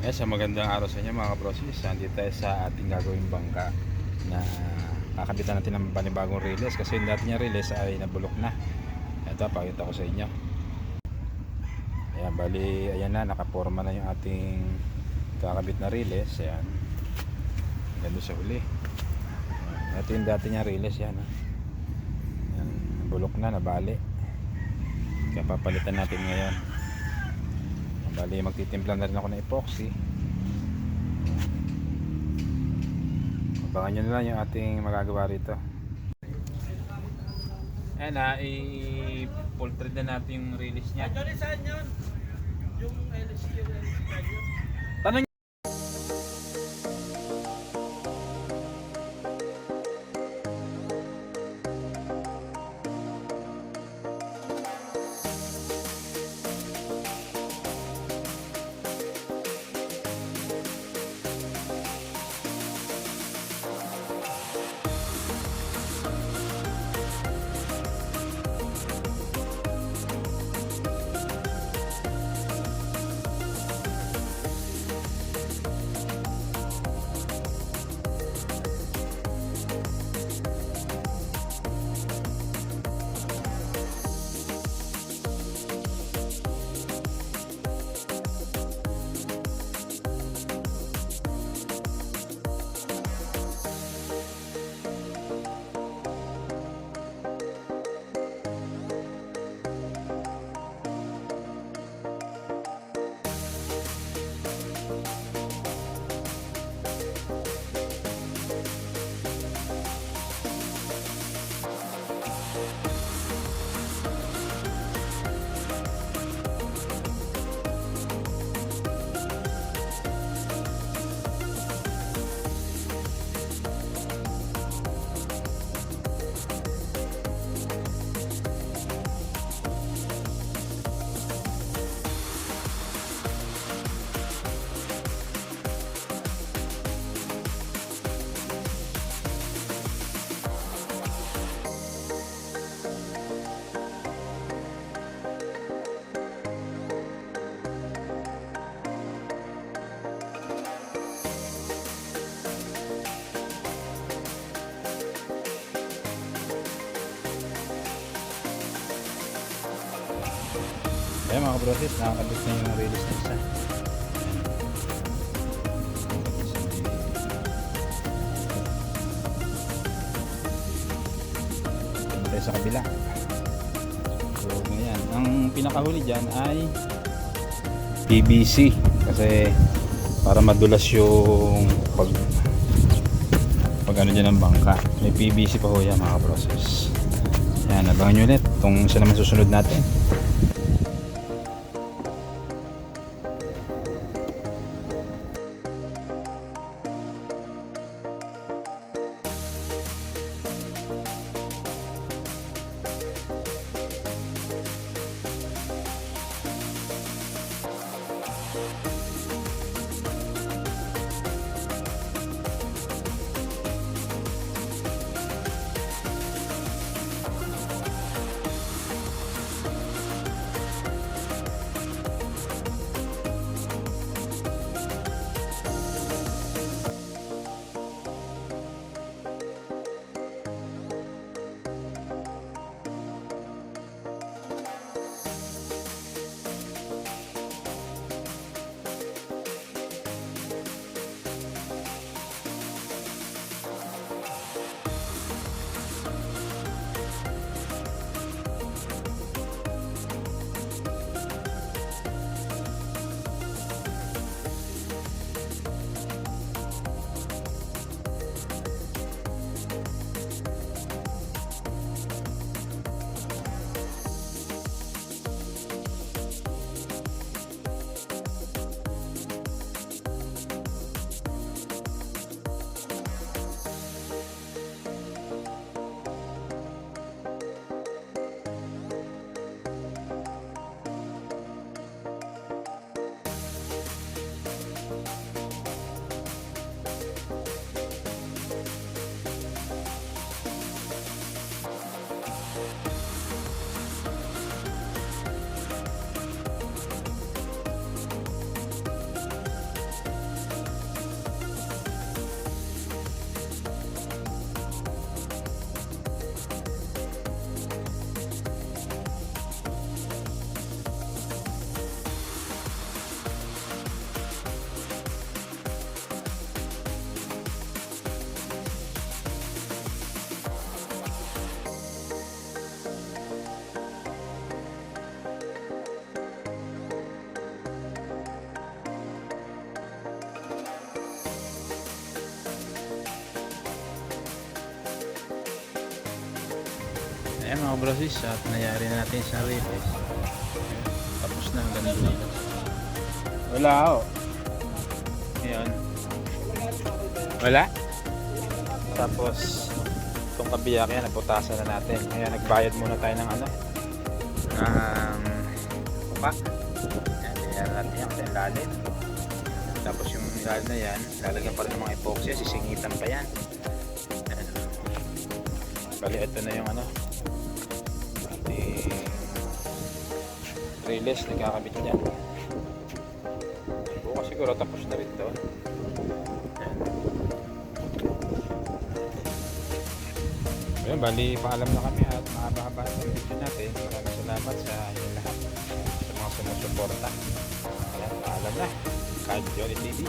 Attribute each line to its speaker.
Speaker 1: Sa magandang araw sa inyo mga kabrosis. Nandito tayo sa ating gagawing bangka na kakabitan natin ng panibagong release kasi yung dati niya release ay nabulok na. Ito, pakita ko sa inyo. Ayan, bali, ayan na, nakaporma na yung ating kakabit na release. Ayan, ganda sa uli. Ayan, ito yung dati niya release. Yan, ayan, nabulok na, nabali. Kaya papalitan natin ngayon. Bali, magtitimpla na rin ako ng epoxy. Abangan nyo na lang yung ating magagawa rito. Ayan na, i-full thread na natin yung release nya.
Speaker 2: Actually, saan yun? Yung LC, yung LC yun?
Speaker 1: Tanong ayan mga kabrosis, nakakabit na yung release na isa. Ito tayo sa kabila. So ngayon, ang pinakahuli dyan ay PVC kasi para madulas yung pag ano dyan ng bangka. May PVC pa ho yan mga kabrosis. Ayan, abangan nyo ulit itong isa naman susunod natin. Ayan mga brosis, at nangyari na natin sa release. Tapos na hanggang dulo. Wala ako. Ayan. Wala. Tapos itong kabiyak yan, naputasan na natin. Ayan, nagbayad muna tayo ng ano, pa. Ayan, tingnan natin yan kasi ang lalim. Tapos yung lalim na yan, lalagyan pa rin ng mga epoxy, sisingitan pa yan. Ayan. Bali, ito na yung ano, ating release, nagkakabit dyan. Bukas siguro tapos na rin ito. Ayan. Ayan, bali, paalam na kami at mahaba-haba na yung video natin. Maraming salamat sa inyong lahat, sa mga sumusuporta. Ayan, paalam na. Kahit Jolly TV.